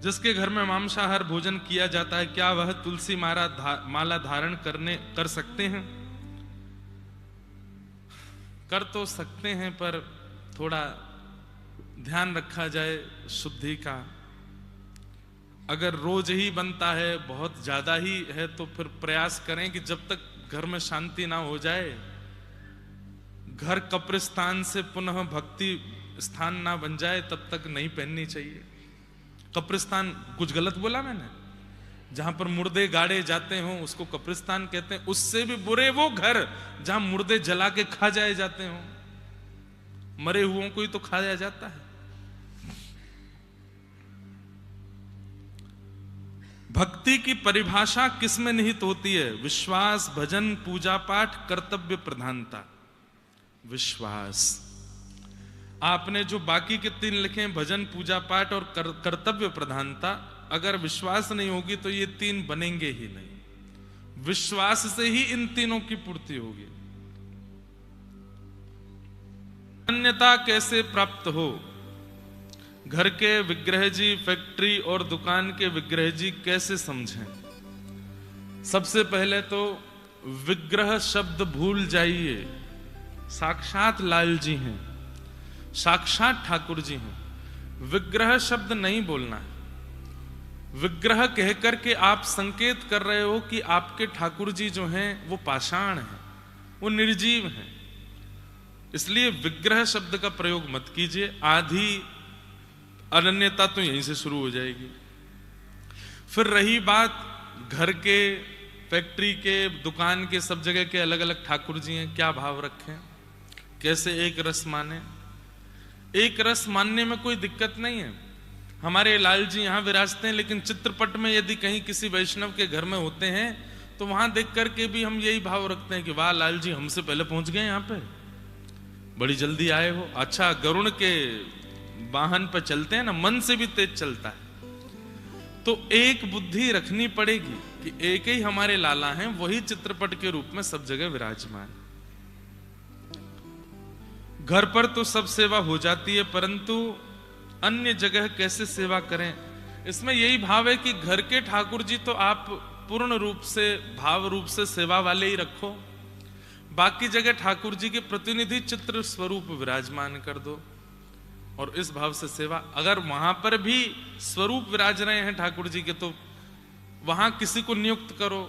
जिसके घर में मांसाहार भोजन किया जाता है, क्या वह तुलसी माला धारण कर सकते हैं? कर तो सकते हैं, पर थोड़ा ध्यान रखा जाए शुद्धि का। अगर रोज ही बनता है, बहुत ज्यादा ही है, तो फिर प्रयास करें कि जब तक घर में शांति ना हो जाए, घर कब्रिस्तान से पुनः भक्ति स्थान ना बन जाए, तब तक नहीं पहननी चाहिए। कब्रिस्तान कुछ गलत बोला मैंने? जहां पर मुर्दे गाड़े जाते हो उसको कब्रिस्तान कहते हैं। उससे भी बुरे वो घर जहां मुर्दे जला के खा जाए जाते हो। मरे हुओं को ही तो खाया जाता है। भक्ति की परिभाषा किसमें निहित होती है? विश्वास, भजन, पूजा पाठ, कर्तव्य प्रधानता। विश्वास। आपने जो बाकी के 3 लिखे हैं, भजन, पूजा पाठ और कर्तव्य प्रधानता, अगर विश्वास नहीं होगी तो ये 3 बनेंगे ही नहीं। विश्वास से ही इन तीनों की पूर्ति होगी। अनन्यता कैसे प्राप्त हो? घर के विग्रह जी, फैक्ट्री और दुकान के विग्रह जी कैसे समझें? सबसे पहले तो विग्रह शब्द भूल जाइए। साक्षात लाल जी हैं, साक्षात ठाकुर जी हैं। विग्रह शब्द नहीं बोलना है। विग्रह कहकर के आप संकेत कर रहे हो कि आपके ठाकुर जी जो हैं वो पाषाण हैं, वो निर्जीव हैं। इसलिए विग्रह शब्द का प्रयोग मत कीजिए। आधी अनन्यता तो यहीं से शुरू हो जाएगी। फिर रही बात घर के, फैक्ट्री के, दुकान के, सब जगह के अलग अलग ठाकुर जी हैं, क्या भाव रखें, कैसे एक रस माने? एक रस मानने में कोई दिक्कत नहीं है। हमारे लाल जी यहां विराजते हैं, लेकिन चित्रपट में यदि कहीं किसी वैष्णव के घर में होते हैं तो वहां देख करके भी हम यही भाव रखते हैं कि वाह लाल जी हमसे पहले पहुंच गए, यहां पे बड़ी जल्दी आए हो। अच्छा, गरुड़ के वाहन पर चलते हैं ना, मन से भी तेज चलता है। तो एक बुद्धि रखनी पड़ेगी कि एक ही हमारे लाला हैं, वही चित्रपट के रूप में सब जगह विराजमान। घर पर तो सब सेवा हो जाती है, परंतु अन्य जगह कैसे सेवा करें? इसमें यही भाव है कि घर के ठाकुर जी तो आप पूर्ण रूप से, भाव रूप से सेवा वाले ही रखो। बाकी जगह ठाकुर जी के प्रतिनिधि चित्र स्वरूप विराजमान कर दो और इस भाव से सेवा। अगर वहां पर भी स्वरूप विराज रहे हैं ठाकुर जी के, तो वहां किसी को नियुक्त करो।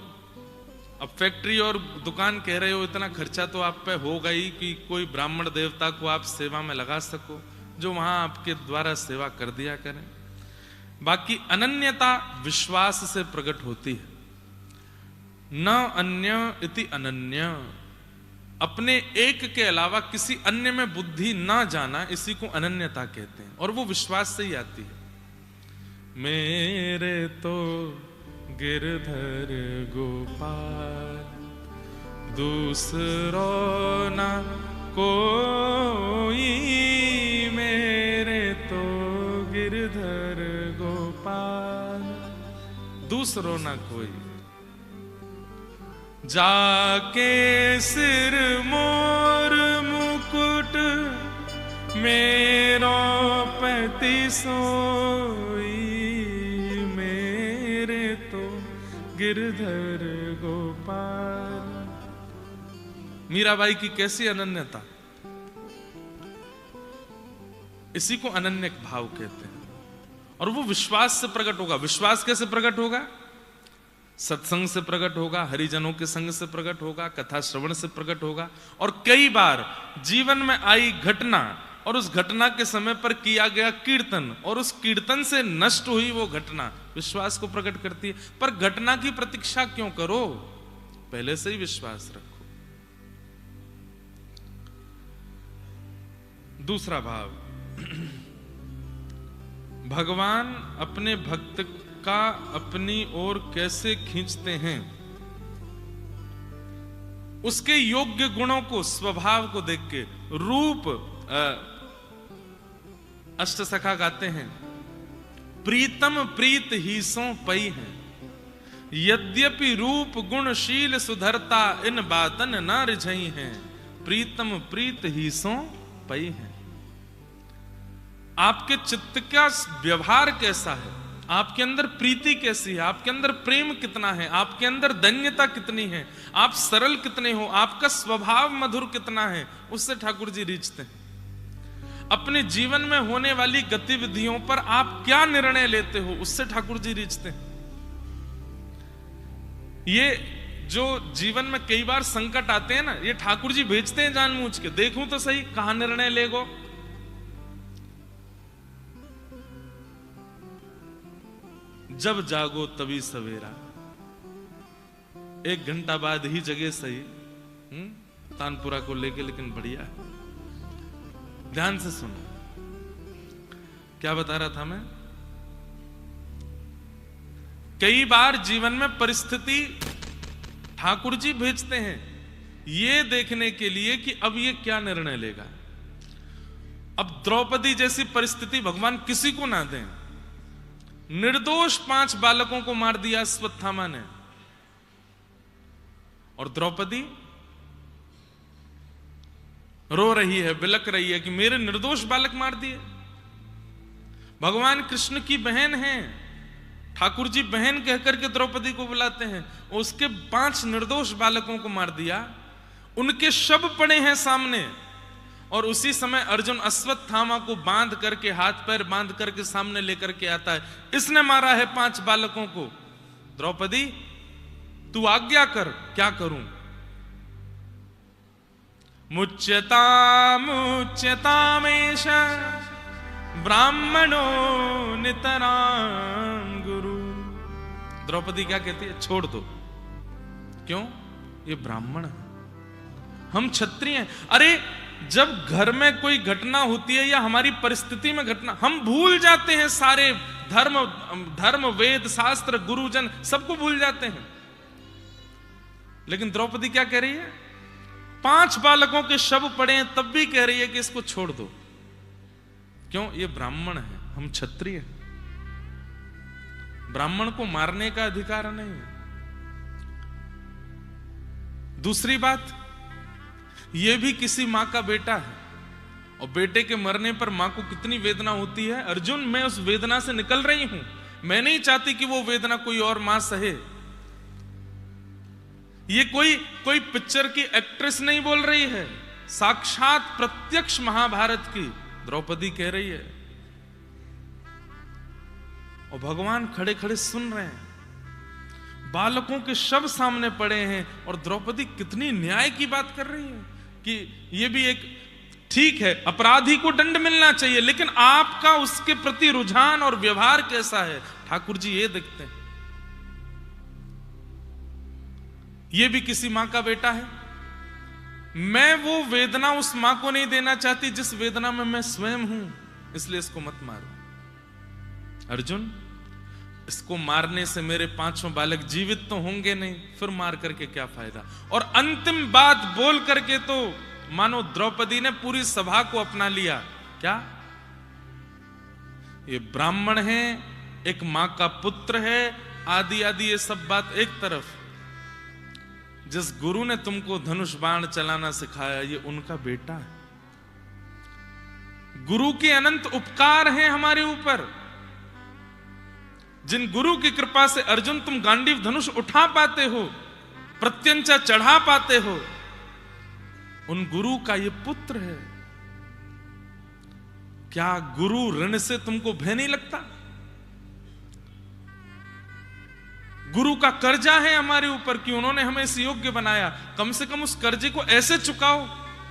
अब फैक्ट्री और दुकान कह रहे हो, इतना खर्चा तो आप पे होगा ही कि कोई ब्राह्मण देवता को आप सेवा में लगा सको, जो वहां आपके द्वारा सेवा कर दिया करें। बाकी अनन्यता विश्वास से प्रकट होती है। न अन्य इति अनन्य, अपने एक के अलावा किसी अन्य में बुद्धि ना जाना, इसी को अनन्यता कहते हैं, और वो विश्वास से ही आती है। मेरे तो गिरधर गोपाल, दूसरो ना कोई, मेरे तो गिरधर गोपाल, दूसरो ना कोई। जाके सिर मोर मुकुट, मेरो पति सोई, मेरे तो गिरधर गोपाल। मीराबाई की कैसी अनन्यता! इसी को अनन्य भाव कहते हैं। और वो विश्वास से प्रकट होगा। विश्वास कैसे प्रकट होगा? सत्संग से प्रकट होगा, हरिजनों के संग से प्रकट होगा, कथा श्रवण से प्रकट होगा, और कई बार जीवन में आई घटना और उस घटना के समय पर किया गया कीर्तन और उस कीर्तन से नष्ट हुई वो घटना विश्वास को प्रकट करती है। पर घटना की प्रतीक्षा क्यों करो, पहले से ही विश्वास रखो। दूसरा भाव, भगवान अपने भक्त का अपनी ओर कैसे खींचते हैं, उसके योग्य गुणों को, स्वभाव को देख के। रूप, अष्टसखा गाते हैं, प्रीतम प्रीत ही सो पई है, यद्यपि रूप गुणशील सुधरता, इन बातन न रिझई हैं, प्रीतम प्रीत ही सो पई है। आपके चित्त का व्यवहार कैसा है, आपके अंदर प्रीति कैसी है, आपके अंदर प्रेम कितना है, आपके अंदर धन्यता कितनी है, आप सरल कितने हो, आपका स्वभाव मधुर कितना है, उससे ठाकुर जी रीझते हैं। अपने जीवन में होने वाली गतिविधियों पर आप क्या निर्णय लेते हो, उससे ठाकुर जी रीझते हैं। ये जो जीवन में कई बार संकट आते हैं ना, ये ठाकुर जी भेजते हैं जानबूझ के, देखूं तो सही कहां निर्णय लेगो। जब जागो तभी सवेरा, 1 घंटा बाद ही जगे सही। तानपुरा को लेके, लेकिन बढ़िया है, ध्यान से सुनो। क्या बता रहा था मैं? कई बार जीवन में परिस्थिति ठाकुर जी भेजते हैं ये देखने के लिए कि अब ये क्या निर्णय लेगा। अब द्रौपदी जैसी परिस्थिति भगवान किसी को ना दें। निर्दोष 5 बालकों को मार दिया अश्वत्थामा ने, और द्रौपदी रो रही है, बिलक रही है कि मेरे निर्दोष बालक मार दिए। भगवान कृष्ण की बहन है, ठाकुर जी बहन कहकर के द्रौपदी को बुलाते हैं, उसके 5 निर्दोष बालकों को मार दिया। उनके शव पड़े हैं सामने, और उसी समय अर्जुन अश्वत्थामा को बांध करके, हाथ पैर बांध करके सामने लेकर के आता है, इसने मारा है 5 बालकों को। द्रौपदी तू आज्ञा कर, क्या करूं? मुच्यता मुच्यतामेष ब्राह्मणो नितरां गुरु। द्रौपदी क्या कहती है? छोड़ दो। क्यों? ये ब्राह्मण है, हम क्षत्रिय हैं। अरे जब घर में कोई घटना होती है या हमारी परिस्थिति में घटना, हम भूल जाते हैं सारे धर्म वेद शास्त्र गुरुजन सबको भूल जाते हैं। लेकिन द्रौपदी क्या कह रही है? 5 बालकों के शव पड़े हैं तब भी कह रही है कि इसको छोड़ दो। क्यों? ये ब्राह्मण है, हम क्षत्रिय हैं, ब्राह्मण को मारने का अधिकार नहीं है। दूसरी बात, यह भी किसी मां का बेटा है, और बेटे के मरने पर मां को कितनी वेदना होती है। अर्जुन, मैं उस वेदना से निकल रही हूं, मैं नहीं चाहती कि वो वेदना कोई और मां सहे। ये कोई पिक्चर की एक्ट्रेस नहीं बोल रही है, साक्षात प्रत्यक्ष महाभारत की द्रौपदी कह रही है, और भगवान खड़े खड़े सुन रहे हैं। बालकों के शव सामने पड़े हैं, और द्रौपदी कितनी न्याय की बात कर रही है कि ये भी एक ठीक है, अपराधी को दंड मिलना चाहिए, लेकिन आपका उसके प्रति रुझान और व्यवहार कैसा है, ठाकुर जी ये देखते हैं। ये भी किसी मां का बेटा है। मैं वो वेदना उस मां को नहीं देना चाहती जिस वेदना में मैं स्वयं हूं, इसलिए इसको मत मारो। अर्जुन, इसको मारने से मेरे 5 बालक जीवित तो होंगे नहीं, फिर मार करके क्या फायदा। और अंतिम बात बोल करके तो मानो द्रौपदी ने पूरी सभा को अपना लिया। क्या? ये ब्राह्मण है, एक मां का पुत्र है, आदि आदि ये सब बात एक तरफ। जिस गुरु ने तुमको धनुष बाण चलाना सिखाया, ये उनका बेटा है। गुरु के अनंत उपकार हैं हमारे ऊपर। जिन गुरु की कृपा से अर्जुन तुम गांडीव धनुष उठा पाते हो, प्रत्यंचा चढ़ा पाते हो, उन गुरु का ये पुत्र है। क्या गुरु ऋण से तुमको भय नहीं लगता? गुरु का कर्जा है हमारे ऊपर कि उन्होंने हमें इस योग्य बनाया। कम से कम उस कर्जे को ऐसे चुकाओ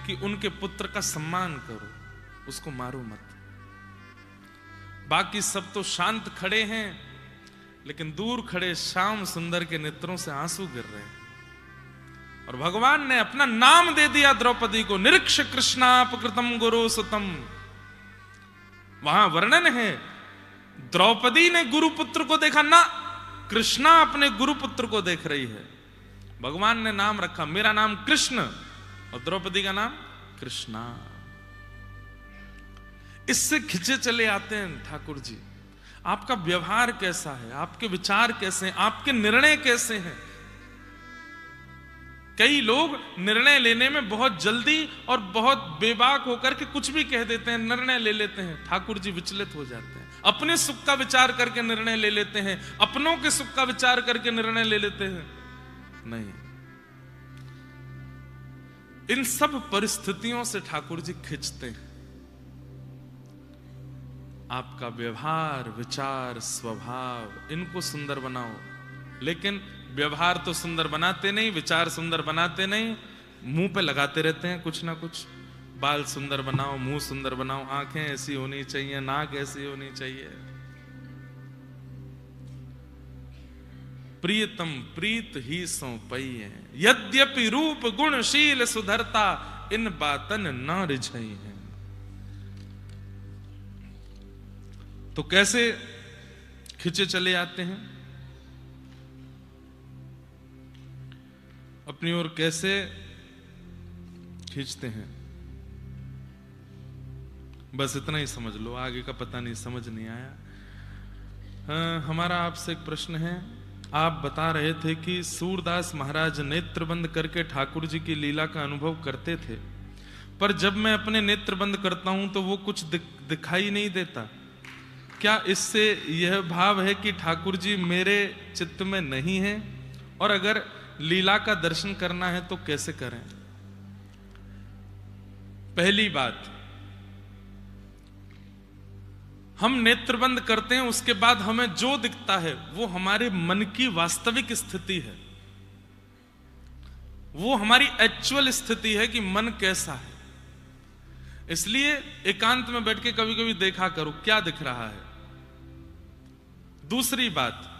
कि उनके पुत्र का सम्मान करो, उसको मारो मत। बाकी सब तो शांत खड़े हैं, लेकिन दूर खड़े श्याम सुंदर के नेत्रों से आंसू गिर रहे हैं। और भगवान ने अपना नाम दे दिया द्रौपदी को, निरीक्ष कृष्णापकृतम गुरु सुतम। वहां वर्णन है, द्रौपदी ने गुरुपुत्र को देखा ना, कृष्णा अपने गुरुपुत्र को देख रही है। भगवान ने नाम रखा, मेरा नाम कृष्ण, और द्रौपदी का नाम कृष्णा। इससे खिंचे चले आते हैं ठाकुर जी। आपका व्यवहार कैसा है, आपके विचार कैसे हैं, आपके निर्णय कैसे हैं। कई लोग निर्णय लेने में बहुत जल्दी और बहुत बेबाक होकर के कुछ भी कह देते हैं, निर्णय ले लेते हैं। ठाकुर जी विचलित हो जाते हैं। अपने सुख का विचार करके निर्णय ले लेते हैं, अपनों के सुख का विचार करके निर्णय ले लेते हैं। नहीं, इन सब परिस्थितियों से ठाकुर जी खिंचते हैं। आपका व्यवहार, विचार, स्वभाव, इनको सुंदर बनाओ। लेकिन व्यवहार तो सुंदर बनाते नहीं, विचार सुंदर बनाते नहीं, मुंह पे लगाते रहते हैं कुछ ना कुछ। बाल सुंदर बनाओ, मुंह सुंदर बनाओ, आंखें ऐसी होनी चाहिए, नाक ऐसी होनी चाहिए। प्रियतम प्रीत ही सो पई है, यद्यपि रूप गुणशील सुधरता, इन बातन न रिझई है। तो कैसे खिंचे चले आते हैं, अपनी ओर कैसे खींचते हैं, बस इतना ही समझ लो, आगे का पता नहीं, समझ नहीं आया। हमारा आपसे एक प्रश्न है। आप बता रहे थे कि सूरदास महाराज नेत्र बंद करके ठाकुर जी की लीला का अनुभव करते थे, पर जब मैं अपने नेत्र बंद करता हूं तो वो कुछ दिखाई नहीं देता। क्या इससे यह भाव है कि ठाकुर जी मेरे चित्त में नहीं है? और अगर लीला का दर्शन करना है तो कैसे करें? पहली बात, हम नेत्र बंद करते हैं, उसके बाद हमें जो दिखता है वो हमारे मन की वास्तविक स्थिति है, वो हमारी एक्चुअल स्थिति है कि मन कैसा है। इसलिए एकांत में बैठ के कभी कभी देखा करो क्या दिख रहा है। दूसरी बात,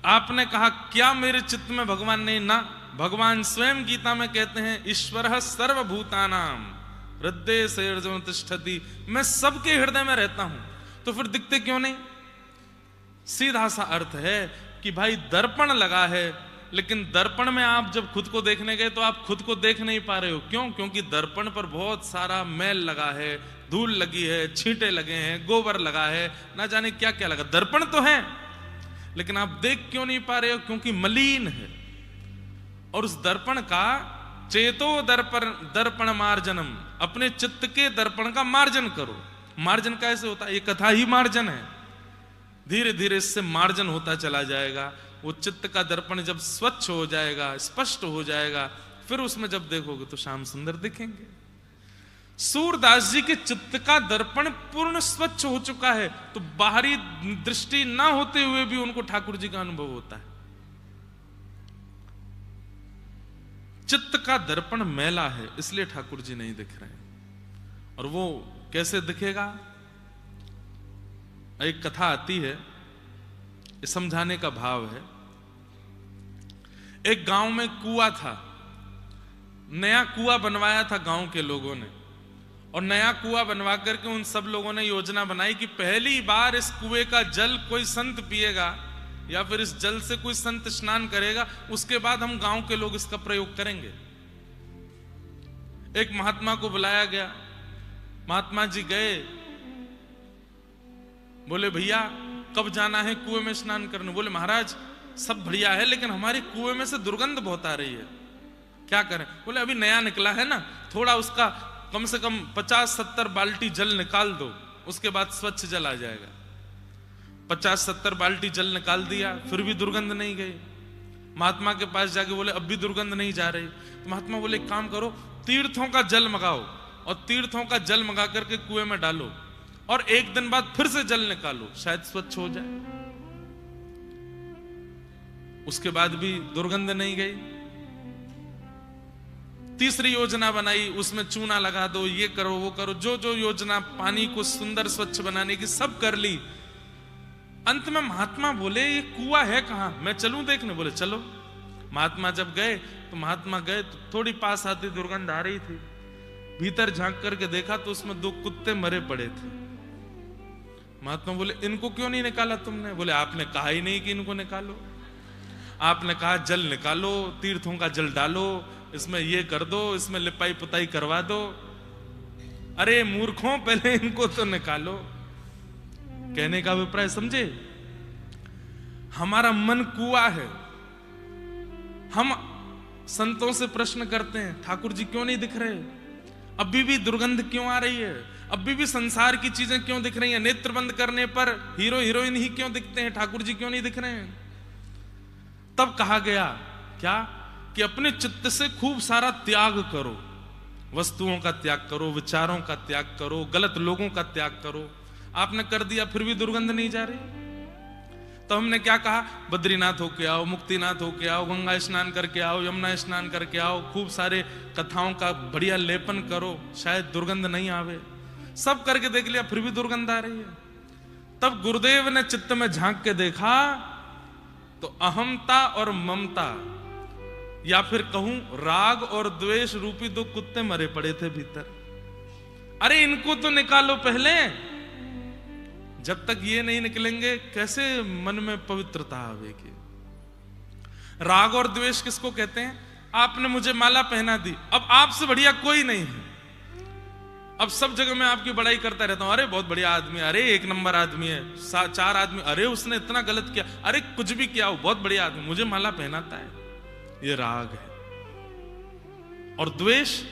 आपने कहा क्या मेरे चित्त में भगवान नहीं? ना, भगवान स्वयं गीता में कहते हैं ईश्वरः सर्वभूतानां हृदये सैर्जं तिष्ठति, मैं सबके हृदय में रहता हूं। तो फिर दिखते क्यों नहीं? सीधा सा अर्थ है कि भाई दर्पण लगा है, लेकिन दर्पण में आप जब खुद को देखने गए तो आप खुद को देख नहीं पा रहे हो। क्यों? क्योंकि दर्पण पर बहुत सारा मैल लगा है, धूल लगी है, छींटे लगे हैं, गोबर लगा है, ना जाने क्या क्या लगा। दर्पण तो है, लेकिन आप देख क्यों नहीं पा रहे हो? क्योंकि मलिन है। और उस दर्पण का चेतो दर्पण मार्जनम, अपने चित्त के दर्पण का मार्जन करो। मार्जन कैसे होता है? ये कथा ही मार्जन है। धीरे धीरे इससे मार्जन होता चला जाएगा। वो चित्त का दर्पण जब स्वच्छ हो जाएगा, स्पष्ट हो जाएगा, फिर उसमें जब देखोगे तो श्याम सुंदर दिखेंगे। सूरदास जी के चित्त का दर्पण पूर्ण स्वच्छ हो चुका है, तो बाहरी दृष्टि ना होते हुए भी उनको ठाकुर जी का अनुभव होता है। चित्त का दर्पण मैला है, इसलिए ठाकुर जी नहीं दिख रहे हैं। और वो कैसे दिखेगा? एक कथा आती है, समझाने का भाव है। एक गांव में कुआं था, नया कुआं बनवाया था गांव के लोगों ने, और नया कुआं बनवा करके उन सब लोगों ने योजना बनाई कि पहली बार इस कुएं का जल कोई संत पिएगा या फिर इस जल से कोई संत स्नान करेगा, उसके बाद हम गांव के लोग इसका प्रयोग करेंगे। एक महात्मा को बुलाया गया, महात्मा जी गए, बोले भैया कब जाना है कुएं में स्नान करने? बोले महाराज सब बढ़िया है, लेकिन हमारे कुएं में से दुर्गंध बहुत आ रही है, क्या करें? बोले अभी नया निकला है ना, थोड़ा उसका कम से कम 50-70 बाल्टी जल निकाल दो, उसके बाद स्वच्छ जल आ जाएगा। 50-70 बाल्टी जल निकाल दिया, फिर भी दुर्गंध नहीं गई। महात्मा के पास जाके बोले अब भी दुर्गंध नहीं जा रही। तो महात्मा बोले एक काम करो, तीर्थों का जल मंगाओ और तीर्थों का जल मंगा करके कुएं में डालो और एक दिन बाद फिर से जल निकालो, शायद स्वच्छ हो जाए। उसके बाद भी दुर्गंध नहीं गई। तीसरी योजना बनाई, उसमें चूना लगा दो, ये करो वो करो, जो जो योजना पानी को सुंदर स्वच्छ बनाने की सब कर ली। अंत में महात्मा बोले ये कुआं है कहां, मैं चलूं देखने? बोले चलो। महात्मा जब गए तो महात्मा गए तो थोड़ी पास आती दुर्गंध आ रही थी। भीतर झांक करके देखा तो उसमें 2 कुत्ते मरे पड़े थे। महात्मा बोले इनको क्यों नहीं निकाला तुमने? बोले आपने कहा ही नहीं कि इनको निकालो, आपने कहा जल निकालो, तीर्थों का जल डालो, इसमें ये कर दो, इसमें लिपाई पुताई करवा दो। अरे मूर्खों, पहले इनको तो निकालो। कहने का अभिप्राय समझे? हमारा मन कुआं है। हम संतों से प्रश्न करते हैं ठाकुर जी क्यों नहीं दिख रहे? अभी भी दुर्गंध क्यों आ रही है? अभी भी संसार की चीजें क्यों दिख रही हैं? नेत्र बंद करने पर हीरो हीरोइन ही क्यों दिखते हैं, ठाकुर जी क्यों नहीं दिख रहे हैं? तब कहा गया क्या कि अपने चित्त से खूब सारा त्याग करो, वस्तुओं का त्याग करो, विचारों का त्याग करो, गलत लोगों का त्याग करो। आपने कर दिया फिर भी दुर्गंध नहीं जा रही। तो हमने क्या कहा, बद्रीनाथ होके आओ, मुक्तिनाथ होके आओ, गंगा स्नान करके आओ, यमुना स्नान करके आओ, खूब सारे कथाओं का बढ़िया लेपन करो, शायद दुर्गंध नहीं आवे। सब करके देख लिया फिर भी दुर्गंध आ रही है। तब गुरुदेव ने चित्त में झांक के देखा तो अहमता और ममता, या फिर कहूं राग और द्वेष रूपी दो कुत्ते मरे पड़े थे भीतर। अरे इनको तो निकालो पहले, जब तक ये नहीं निकलेंगे कैसे मन में पवित्रता आवेगी। राग और द्वेष किसको कहते हैं? आपने मुझे माला पहना दी, अब आपसे बढ़िया कोई नहीं है, अब सब जगह मैं आपकी बड़ाई करता रहता हूं, अरे बहुत बढ़िया आदमी, अरे एक नंबर आदमी है, चार आदमी, अरे उसने इतना गलत किया, अरे कुछ भी किया हो, बहुत बढ़िया आदमी, मुझे माला पहनाता है। ये राग है। और द्वेष,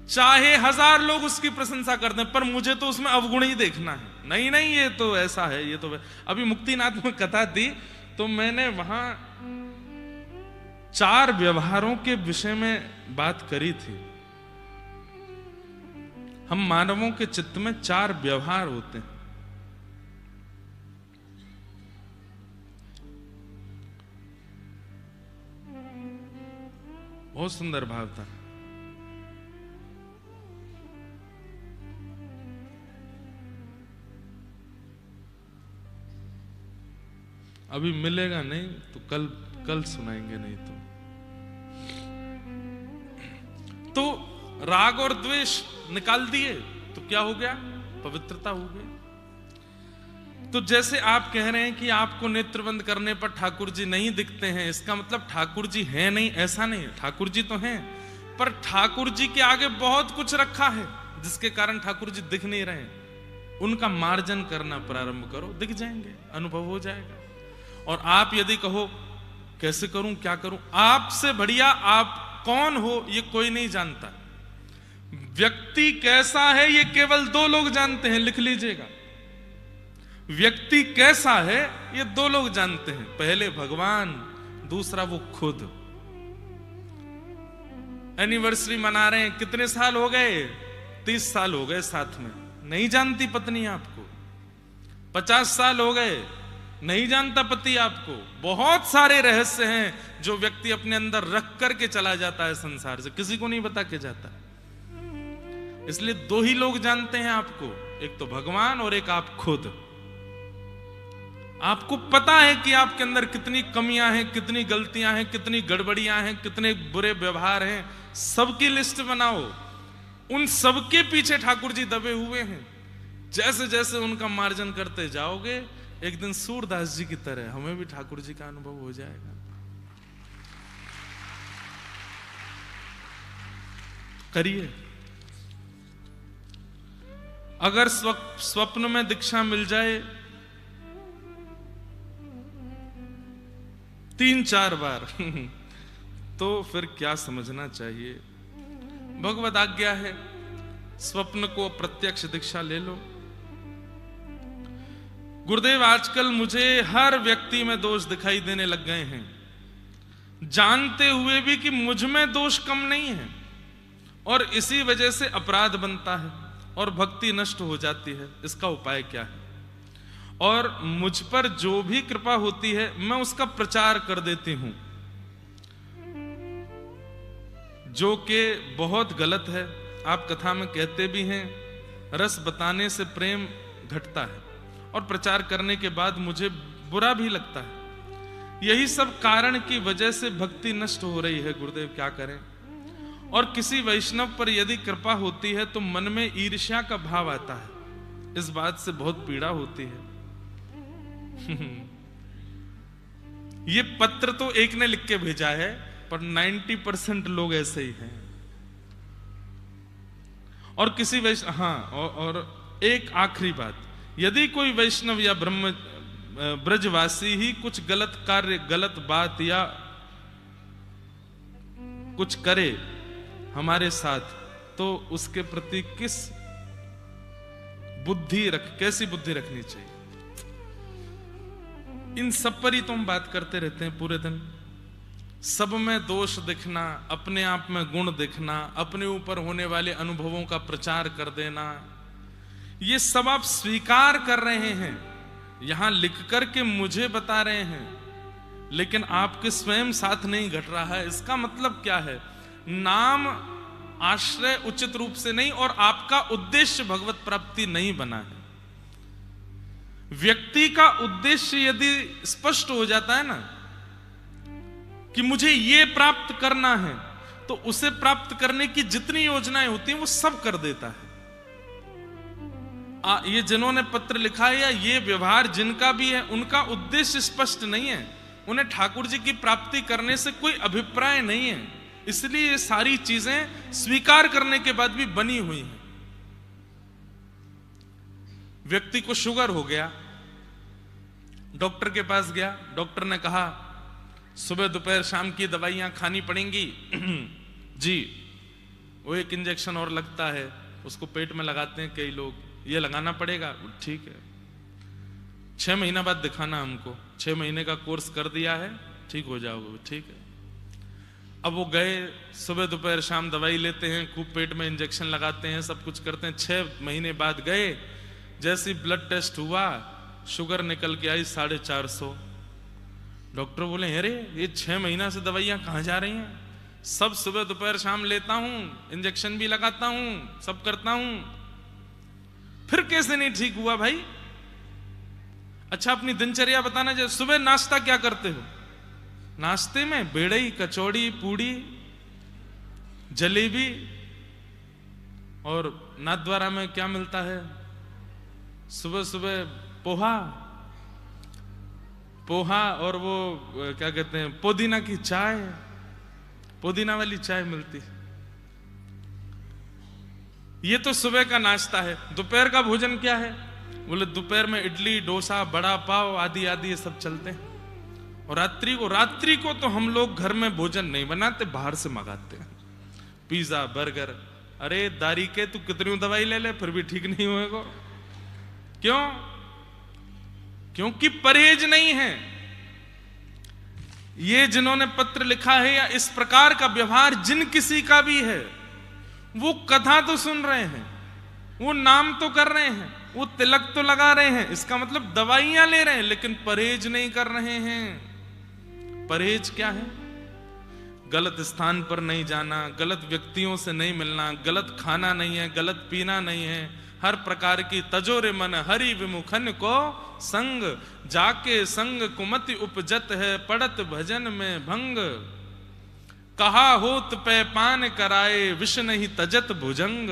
चाहे 1000 लोग उसकी प्रशंसा कर दें पर मुझे तो उसमें अवगुण ही देखना है, नहीं नहीं ये तो ऐसा है, ये तो अभी मुक्तिनाथ में कथा थी तो मैंने वहां 4 व्यवहारों के विषय में बात करी थी। हम मानवों के चित्त में 4 व्यवहार होते हैं। बहुत सुंदर भाव था। अभी मिलेगा नहीं तो कल सुनाएंगे, नहीं तो राग और द्वेष निकाल दिए तो क्या हो गया? पवित्रता हो गई। तो जैसे आप कह रहे हैं कि आपको नेत्र बंद करने पर ठाकुर जी नहीं दिखते हैं, इसका मतलब ठाकुर जी हैं नहीं, ऐसा नहीं है। ठाकुर जी तो हैं, पर ठाकुर जी के आगे बहुत कुछ रखा है जिसके कारण ठाकुर जी दिख नहीं रहे हैं। उनका मार्जन करना प्रारंभ करो, दिख जाएंगे, अनुभव हो जाएगा। और आप यदि कहो कैसे करूं, क्या करूं, आपसे बढ़िया आप कौन हो ये कोई नहीं जानता। व्यक्ति कैसा है ये केवल 2 लोग जानते हैं, लिख लीजिएगा। व्यक्ति कैसा है ये 2 लोग जानते हैं, पहले भगवान, दूसरा वो खुद। एनिवर्सरी मना रहे हैं, कितने साल हो गए? 30 साल हो गए साथ में, नहीं जानती पत्नी आपको। 50 साल हो गए, नहीं जानता पति आपको। बहुत सारे रहस्य हैं जो व्यक्ति अपने अंदर रख करके चला जाता है संसार से, किसी को नहीं बता के जाता। इसलिए 2 ही लोग जानते हैं आपको, एक तो भगवान और एक आप खुद। आपको पता है कि आपके अंदर कितनी कमियां हैं, कितनी गलतियां हैं, कितनी गड़बड़ियां हैं, कितने बुरे व्यवहार हैं, सबकी लिस्ट बनाओ। उन सबके पीछे ठाकुर जी दबे हुए हैं। जैसे जैसे उनका मार्जन करते जाओगे, एक दिन सूरदास जी की तरह हमें भी ठाकुर जी का अनुभव हो जाएगा। करिए। अगर स्वप्न में दीक्षा मिल जाए 3-4 बार तो फिर क्या समझना चाहिए? भगवद आज्ञा है, स्वप्न को प्रत्यक्ष दीक्षा ले लो। गुरुदेव आजकल मुझे हर व्यक्ति में दोष दिखाई देने लग गए हैं, जानते हुए भी कि मुझ में दोष कम नहीं है, और इसी वजह से अपराध बनता है और भक्ति नष्ट हो जाती है। इसका उपाय क्या है? और मुझ पर जो भी कृपा होती है मैं उसका प्रचार कर देती हूं, जो कि बहुत गलत है। आप कथा में कहते भी हैं रस बताने से प्रेम घटता है, और प्रचार करने के बाद मुझे बुरा भी लगता है। यही सब कारण की वजह से भक्ति नष्ट हो रही है। गुरुदेव क्या करें? और किसी वैष्णव पर यदि कृपा होती है तो मन में ईर्ष्या का भाव आता है। इस बात से बहुत पीड़ा होती है। ये पत्र तो एक ने लिख के भेजा है, पर 90% लोग ऐसे ही हैं। और किसी वैष्णव, हाँ, और एक आखिरी बात, यदि कोई वैष्णव या ब्रजवासी ही कुछ गलत कार्य, गलत बात या कुछ करे हमारे साथ, तो उसके प्रति कैसी बुद्धि रखनी चाहिए। इन सब पर ही तो हम बात करते रहते हैं पूरे दिन। सब में दोष दिखना, अपने आप में गुण दिखना, अपने ऊपर होने वाले अनुभवों का प्रचार कर देना, ये सब आप स्वीकार कर रहे हैं, यहां लिख करके मुझे बता रहे हैं, लेकिन आपके स्वयं साथ नहीं घट रहा है। इसका मतलब क्या है? नाम आश्रय उचित रूप से नहीं और आपका उद्देश्य भगवत प्राप्ति नहीं बना है। व्यक्ति का उद्देश्य यदि स्पष्ट हो जाता है ना कि मुझे ये प्राप्त करना है, तो उसे प्राप्त करने की जितनी योजनाएं होती हैं वो सब कर देता है। ये जिन्होंने पत्र लिखा है या ये व्यवहार जिनका भी है, उनका उद्देश्य स्पष्ट नहीं है, उन्हें ठाकुर जी की प्राप्ति करने से कोई अभिप्राय नहीं है, इसलिए ये सारी चीजें स्वीकार करने के बाद भी बनी हुई हैं। व्यक्ति को शुगर हो गया, डॉक्टर के पास गया, डॉक्टर ने कहा सुबह दोपहर शाम की दवाइयां खानी पड़ेंगी जी। वो एक इंजेक्शन और लगता है, उसको पेट में लगाते हैं कई लोग, ये लगाना पड़ेगा, ठीक है 6 महीना बाद दिखाना हमको, 6 महीने का कोर्स कर दिया है, ठीक हो जाओगे, ठीक है। अब वो गए, सुबह दोपहर शाम दवाई लेते हैं, खूब पेट में इंजेक्शन लगाते हैं, सब कुछ करते हैं। 6 महीने बाद गए, जैसे ब्लड टेस्ट हुआ, शुगर निकल के आई 450। डॉक्टर बोले अरे ये 6 महीना से दवाइयां कहां जा रही हैं? सब सुबह दोपहर शाम लेता हूं, इंजेक्शन भी लगाता हूं, सब करता हूं, फिर कैसे नहीं ठीक हुआ भाई? अच्छा अपनी दिनचर्या बताना चाहिए। सुबह नाश्ता क्या करते हो? नाश्ते में बेड़ई, कचौड़ी, पूड़ी, जलेबी, और नाथद्वारा में क्या मिलता है? सुबह सुबह पोहा और वो क्या कहते हैं, पुदीना की चाय, पुदीना वाली चाय मिलती है। ये तो सुबह का नाश्ता है। दोपहर का भोजन क्या है? बोले दोपहर में इडली, डोसा, बड़ा पाव आदि आदि ये सब चलते हैं। और रात्रि को तो हम लोग घर में भोजन नहीं बनाते, बाहर से मंगाते हैं, पिज्जा, बर्गर। अरे दारी के तू कितनी दवाई ले ले फिर भी ठीक नहीं होएगा। क्यों? क्योंकि परहेज नहीं है। ये जिन्होंने पत्र लिखा है या इस प्रकार का व्यवहार जिन किसी का भी है, वो कथा तो सुन रहे हैं, वो नाम तो कर रहे हैं, वो तिलक तो लगा रहे हैं, इसका मतलब दवाइयां ले रहे हैं, लेकिन परहेज नहीं कर रहे हैं। परहेज क्या है? गलत स्थान पर नहीं जाना, गलत व्यक्तियों से नहीं मिलना, गलत खाना नहीं है, गलत पीना नहीं है, हर प्रकार की तजोरे मन हरि विमुखन को संग, जाके संग कुमति उपजत है, पड़त भजन में भंग, कहा होत पे पान कराए, विष नहीं तजत भुजंग,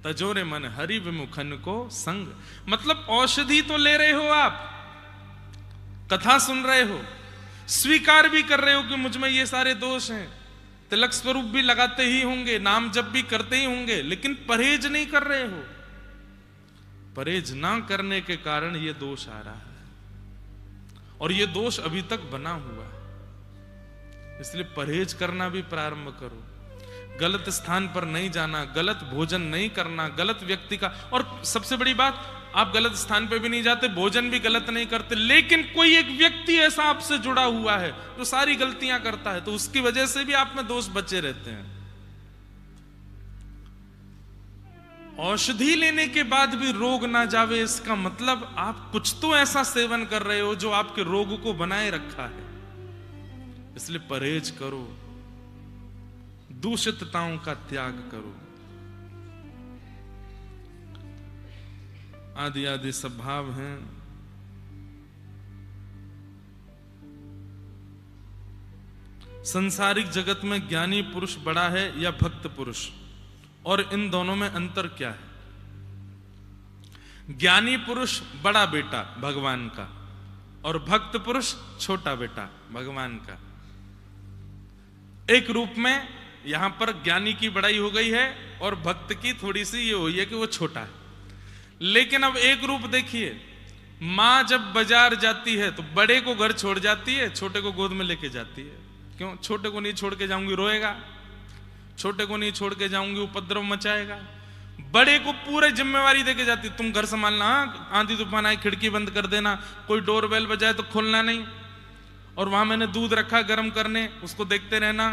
तजोरे मन हरि विमुखन को संग। मतलब औषधि तो ले रहे हो आप, कथा सुन रहे हो, स्वीकार भी कर रहे हो कि मुझ में ये सारे दोष हैं, तिलक स्वरूप भी लगाते ही होंगे, नाम जप भी करते ही होंगे, लेकिन परहेज नहीं कर रहे हो। परहेज ना करने के कारण ये दोष आ रहा है, और ये दोष अभी तक बना हुआ है। इसलिए परहेज करना भी प्रारंभ करो। गलत स्थान पर नहीं जाना, गलत भोजन नहीं करना, गलत व्यक्ति का, और सबसे बड़ी बात, आप गलत स्थान पे भी नहीं जाते, भोजन भी गलत नहीं करते, लेकिन कोई एक व्यक्ति ऐसा आपसे जुड़ा हुआ है जो सारी गलतियां करता है, तो उसकी वजह से भी आप में दोष बचे रहते हैं। औषधि लेने के बाद भी रोग ना जावे, इसका मतलब आप कुछ तो ऐसा सेवन कर रहे हो जो आपके रोग को बनाए रखा है। इसलिए परहेज करो, दूषितताओं का त्याग करो। आदि आदि सब भाव हैं। संसारिक जगत में ज्ञानी पुरुष बड़ा है या भक्त पुरुष, और इन दोनों में अंतर क्या है? ज्ञानी पुरुष बड़ा बेटा भगवान का, और भक्त पुरुष छोटा बेटा भगवान का। एक रूप में यहां पर ज्ञानी की बड़ाई हो गई है और भक्त की थोड़ी सी ये हुई है कि वो छोटा है। लेकिन अब एक रूप देखिए, मां जब बाजार जाती है तो बड़े को घर छोड़ जाती है, छोटे को गोद में लेके जाती है। क्यों? छोटे को नहीं छोड़ के जाऊंगी रोएगा, छोटे को नहीं छोड़ के जाऊंगी, उपद्रव मचाएगा। बड़े को पूरे जिम्मेवारी देके जाती, तुम घर संभालना, आंधी तूफान आए खिड़की बंद कर देना, कोई डोरबेल बजाए तो खोलना नहीं, और वहां मैंने दूध रखा गर्म करने, उसको देखते रहना,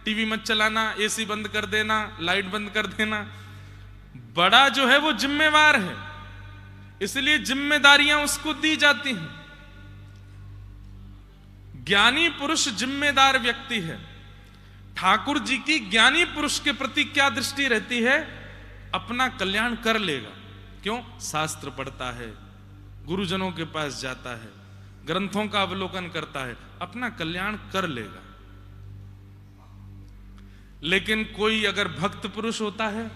टीवी मत चलाना, एसी बंद कर देना, लाइट बंद कर देना। बड़ा जो है वो जिम्मेवार है, इसलिए जिम्मेदारियां उसको दी जाती हैं। ज्ञानी पुरुष जिम्मेदार व्यक्ति है। ठाकुर जी की ज्ञानी पुरुष के प्रति क्या दृष्टि रहती है? अपना कल्याण कर लेगा। क्यों? शास्त्र पढ़ता है, गुरुजनों के पास जाता है, ग्रंथों का अवलोकन करता है, अपना कल्याण कर लेगा। लेकिन कोई अगर भक्त पुरुष होता है,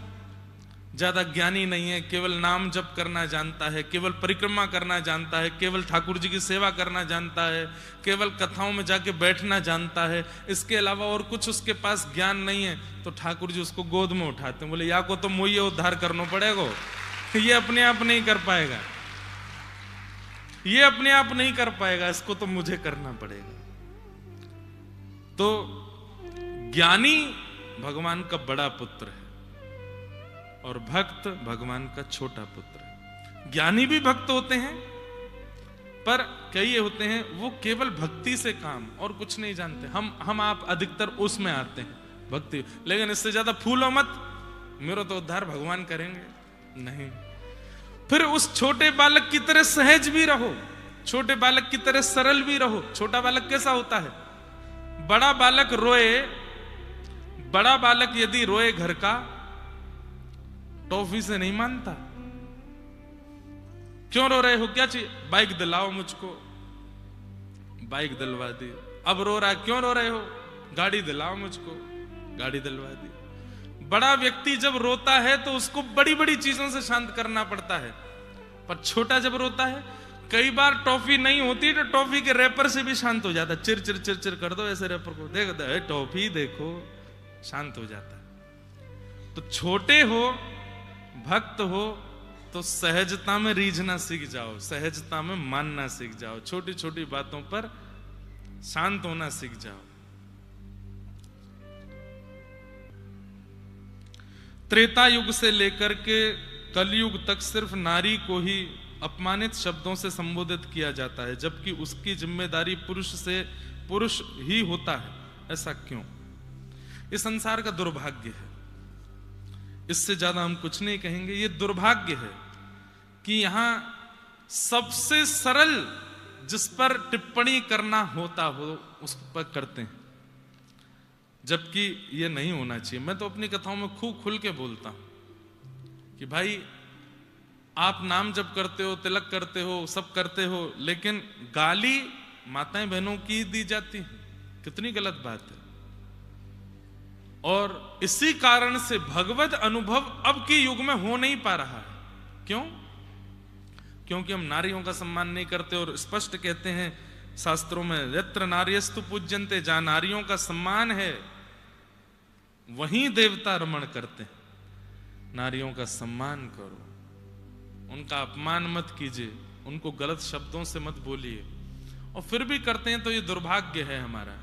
ज्यादा ज्ञानी नहीं है, केवल नाम जप करना जानता है, केवल परिक्रमा करना जानता है, केवल ठाकुर जी की सेवा करना जानता है, केवल कथाओं में जाके बैठना जानता है, इसके अलावा और कुछ उसके पास ज्ञान नहीं है, तो ठाकुर जी उसको गोद में उठाते हैं, बोले या को तो मुझे उद्धार करना पड़ेगा, ये अपने आप नहीं कर पाएगा, ये अपने आप नहीं कर पाएगा, इसको तो मुझे करना पड़ेगा। तो ज्ञानी भगवान का बड़ा पुत्र है और भक्त भगवान का छोटा पुत्र है। ज्ञानी भी भक्त होते हैं, पर कई होते हैं वो केवल भक्ति से काम और कुछ नहीं जानते। हम आप अधिकतर उसमें आते हैं भक्ति, लेकिन इससे ज्यादा फूलो मत, मेरा तो उद्धार भगवान करेंगे, नहीं। फिर उस छोटे बालक की तरह सहज भी रहो, छोटे बालक की तरह सरल भी रहो। छोटा बालक कैसा होता है? बड़ा बालक रोए, बड़ा बालक यदि रोए घर का, टॉफी से नहीं मानता। क्यों रो रहे हो, क्या चाहिए? बाइक दिलाओ मुझको, बाइक दिलवा दी। अब रो रहा है, क्यों रो रहे हो? गाड़ी दिलाओ मुझको, गाड़ी दिलवा दी। बड़ा व्यक्ति जब रोता है तो उसको बड़ी बड़ी चीजों से शांत करना पड़ता है, पर छोटा जब रोता है, कई बार टॉफी नहीं होती तो टॉफी के रैपर से भी शांत हो जाता है। चिर चिर चिर चिर कर दो ऐसे रैपर को, देखो टॉफी देखो, शांत हो जाता है। तो छोटे हो, भक्त हो, तो सहजता में रीझना सीख जाओ, सहजता में मानना सीख जाओ, छोटी छोटी बातों पर शांत होना सीख जाओ। त्रेता युग से लेकर के कलयुग तक सिर्फ नारी को ही अपमानित शब्दों से संबोधित किया जाता है, जबकि उसकी जिम्मेदारी पुरुष ही होता है। ऐसा क्यों? इस संसार का दुर्भाग्य है, इससे ज्यादा हम कुछ नहीं कहेंगे। ये दुर्भाग्य है कि यहां सबसे सरल जिस पर टिप्पणी करना होता हो उस पर करते हैं, जबकि ये नहीं होना चाहिए। मैं तो अपनी कथाओं में खूब खुल के बोलता हूं कि भाई आप नाम जप करते हो, तिलक करते हो, सब करते हो, लेकिन गाली माताएं बहनों की दी जाती है, कितनी गलत बात है। और इसी कारण से भगवत अनुभव अब के युग में हो नहीं पा रहा है। क्यों? क्योंकि हम नारियों का सम्मान नहीं करते, और स्पष्ट कहते हैं शास्त्रों में, यत्र नार्यस्तु पूज्यन्ते, जहां नारियों का सम्मान है वहीं देवता रमण करते हैं। नारियों का सम्मान करो, उनका अपमान मत कीजिए, उनको गलत शब्दों से मत बोलिए। और फिर भी करते हैं तो ये दुर्भाग्य है हमारा,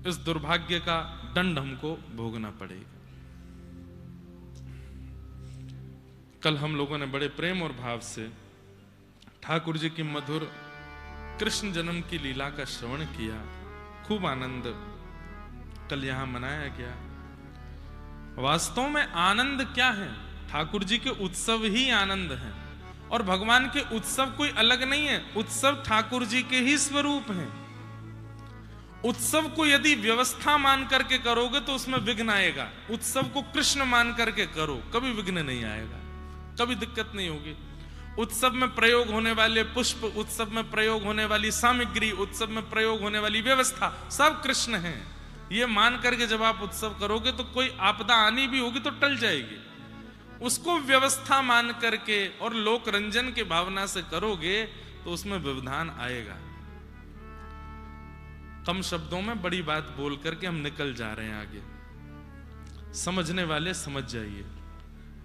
इस दुर्भाग्य का दंड हमको भोगना पड़ेगा। कल हम लोगों ने बड़े प्रेम और भाव से ठाकुर जी की मधुर कृष्ण जन्म की लीला का श्रवण किया, खूब आनंद कल यहां मनाया गया। वास्तव में आनंद क्या है? ठाकुर जी के उत्सव ही आनंद है, और भगवान के उत्सव कोई अलग नहीं है, उत्सव ठाकुर जी के ही स्वरूप हैं। उत्सव को यदि व्यवस्था मान करके करोगे तो उसमें विघ्न आएगा, उत्सव को कृष्ण मान करके करो, कभी विघ्न नहीं आएगा, कभी दिक्कत नहीं होगी। उत्सव में प्रयोग होने वाले पुष्प, उत्सव में प्रयोग होने वाली सामग्री, उत्सव में प्रयोग होने वाली व्यवस्था, सब कृष्ण है। ये मान करके जब आप उत्सव करोगे तो कोई आपदा आनी भी होगी तो टल जाएगी। उसको व्यवस्था मान करके और लोक रंजन की भावना से करोगे तो उसमें व्यवधान आएगा। कम शब्दों में बड़ी बात बोल करके हम निकल जा रहे हैं आगे, समझने वाले समझ जाइए।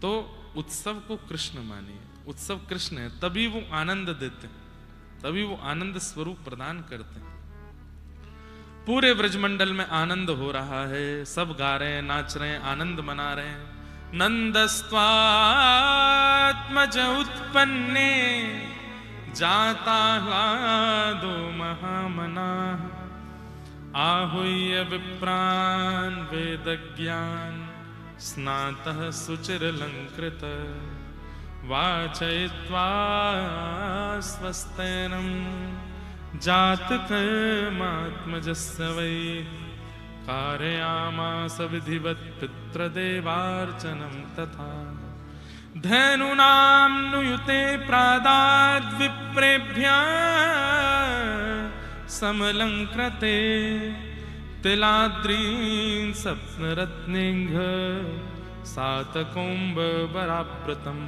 तो उत्सव को कृष्ण मानिए, उत्सव कृष्ण है, तभी वो आनंद देते हैं, तभी वो आनंद स्वरूप प्रदान करते हैं। पूरे ब्रजमंडल में आनंद हो रहा है, सब गा रहे हैं, नाच रहे हैं, आनंद मना रहे हैं। नंदस्त्वात्मज उत्पन्ने जाता ह्लादो महामना आहूय विप्रान वेदज्ञान स्नातः सुचिरलंकृत वाचयित्वा स्वस्तेनं जातकर्मात्मजस्य वै कारयामास विधिवत् पितृदेवार्चनं तथा धनुनां नुयुते प्रादाद् विप्रेभ्यः समलंकृते तिलाद्रीन् सप्तरत्नेघ सातकौम्बरावृतम्।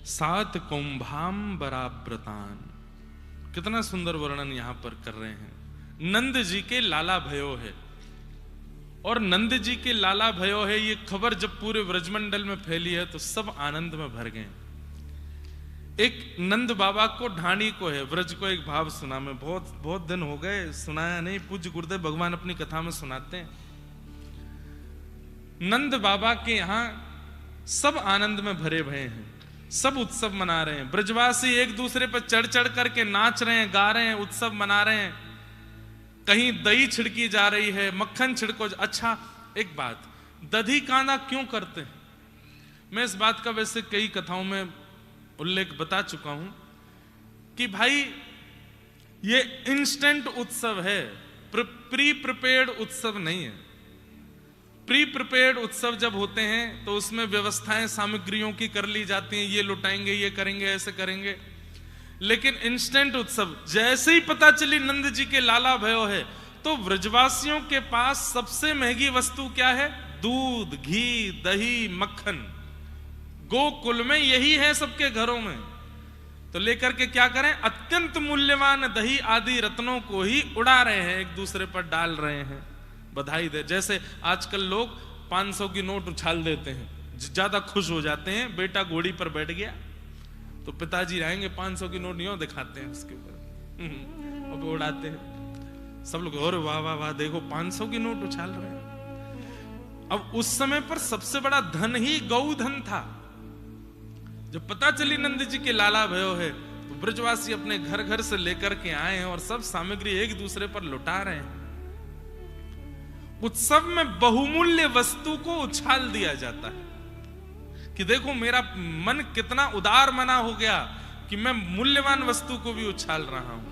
सात कुंभाम्बरावृतान, कितना सुंदर वर्णन यहां पर कर रहे हैं। नंद जी के लाला भयो है, और नंद जी के लाला भयो है, ये खबर जब पूरे ब्रजमंडल में फैली है तो सब आनंद में भर गए। एक नंद बाबा को ढाणी को है, ब्रज को एक भाव सुना, मैं बहुत दिन हो गए सुनाया नहीं, पूज्य गुरुदेव भगवान अपनी कथा में सुनाते हैं। नंद बाबा के यहां सब आनंद में भरे भरे हैं, सब उत्सव मना रहे हैं। ब्रजवासी एक दूसरे पर चढ़ चढ़ करके नाच रहे हैं, गा रहे हैं, उत्सव मना रहे हैं। कहीं दही छिड़की जा रही है, मक्खन छिड़को। अच्छा एक बात, दधी कांदा क्यों करते हैं? मैं इस बात का वैसे कई कथाओं में उल्लेख बता चुका हूं कि भाई ये इंस्टेंट उत्सव है, प्री प्रिपेयर्ड उत्सव नहीं है। प्री प्रिपेयर्ड उत्सव जब होते हैं तो उसमें व्यवस्थाएं सामग्रियों की कर ली जाती हैं, ये लुटाएंगे, ये करेंगे, ऐसे करेंगे। लेकिन इंस्टेंट उत्सव जैसे ही पता चली नंद जी के लाला भयो है तो ब्रजवासियों के पास सबसे महंगी वस्तु क्या है? दूध, घी, दही, मक्खन। गोकुल में यही है सबके घरों में। तो लेकर के क्या करें? अत्यंत मूल्यवान दही आदि रत्नों को ही उड़ा रहे हैं, एक दूसरे पर डाल रहे हैं। बधाई दे, जैसे आजकल लोग 500 की नोट उछाल देते हैं, ज्यादा खुश हो जाते हैं। बेटा घोड़ी पर बैठ गया तो पिताजी आएंगे 500 की नोट यूं दिखाते हैं उसके ऊपर और उड़ाते हैं। सब लोग और वाह वाह वाह, देखो 500 की नोट उछाल रहे हैं। अब उस समय पर सबसे बड़ा धन ही गौधन था। जब पता चली नंद जी के लाला भयो है तो ब्रजवासी अपने घर घर से लेकर के आए हैं और सब सामग्री एक दूसरे पर लुटा रहे हैं। उत्सव में बहुमूल्य वस्तु को उछाल दिया जाता है कि देखो मेरा मन कितना उदार मना हो गया कि मैं मूल्यवान वस्तु को भी उछाल रहा हूं।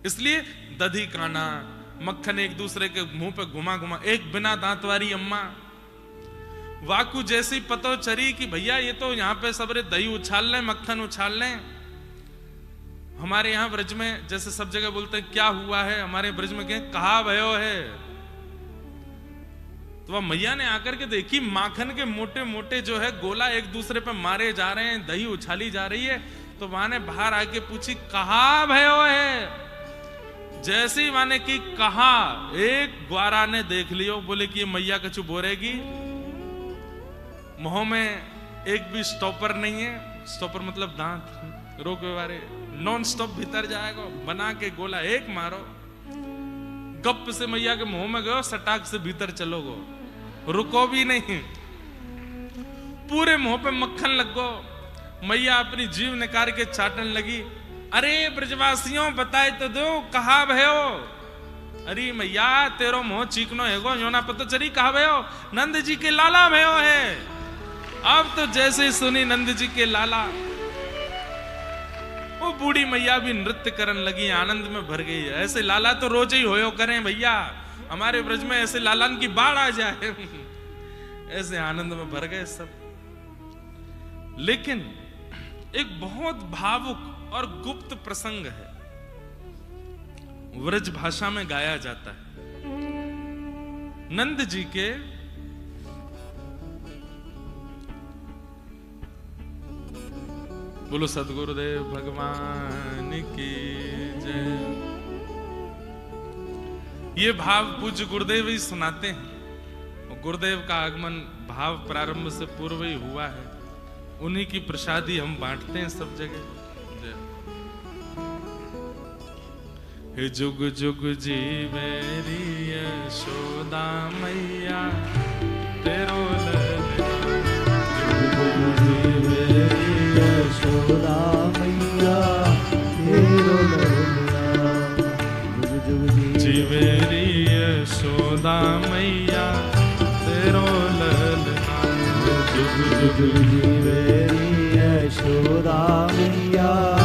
इसलिए दधी काना, मक्खन एक दूसरे के मुंह पे घुमा घुमा। एक बिना दांत वाली अम्मा वाकू जैसी पतो चरी कि भैया ये तो यहां पे सबरे दही उछाल लें, मक्खन उछाल लें। हमारे यहां ब्रज में जैसे सब जगह बोलते हैं क्या हुआ है, हमारे ब्रज में क्या कहा भयो है। तो वह मैया ने आकर के देखी माखन के मोटे मोटे जो है गोला एक दूसरे पे मारे जा रहे हैं, दही उछाली जा रही है। तो वहां ने बाहर आके पूछी कहा भयो है। जैसे ही माने की कहा, एक ग्वारा ने देख लियो, बोले कि ये मैया कछु बोरेगी। मुंह में एक भी स्टॉपर नहीं है, स्टॉपर मतलब दांत, रोके वाले नॉन स्टॉप भीतर जाएगा, बना के गोला एक मारो, गप से मैया के मुंह में गयो, सटाक से भीतर चलोगो, रुको भी नहीं, पूरे मुंह पे मक्खन लगो। मैया अपनी जीभ निकाल के चाटने लगी। अरे ब्रजवासियों बताए तो दो कहा भयो। अरे मैया तेरो मुंह चीकनो हैगो, यो ना पता चली कहा भयो। नंद जी के लाला भयो है। अब तो जैसे ही सुनी नंद जी के लाला, वो बूढ़ी मैया भी नृत्य करने लगी, आनंद में भर गई। ऐसे लाला तो रोज ही होयो करें भैया, हमारे ब्रज में ऐसे लालन की बाढ़ आ जाए। ऐसे आनंद में भर गए सब। लेकिन एक बहुत भावुक और गुप्त प्रसंग है, व्रज भाषा में गाया जाता है। नंद जी के बोलो सदगुरुदेव भगवान की जय। ये भाव पूज्य गुरुदेव ही सुनाते हैं। गुरुदेव का आगमन भाव प्रारंभ से पूर्व ही हुआ है। उन्हीं की प्रसादी हम बांटते हैं सब जगह। हे जुग जुग जीवे री यशोदा मैया तेरो जीवे री यशोदा मैया तेरो ललना। जीवे री यशोदा मैया तेरो ललना। जुग जुग जीवे री यशोदा मैया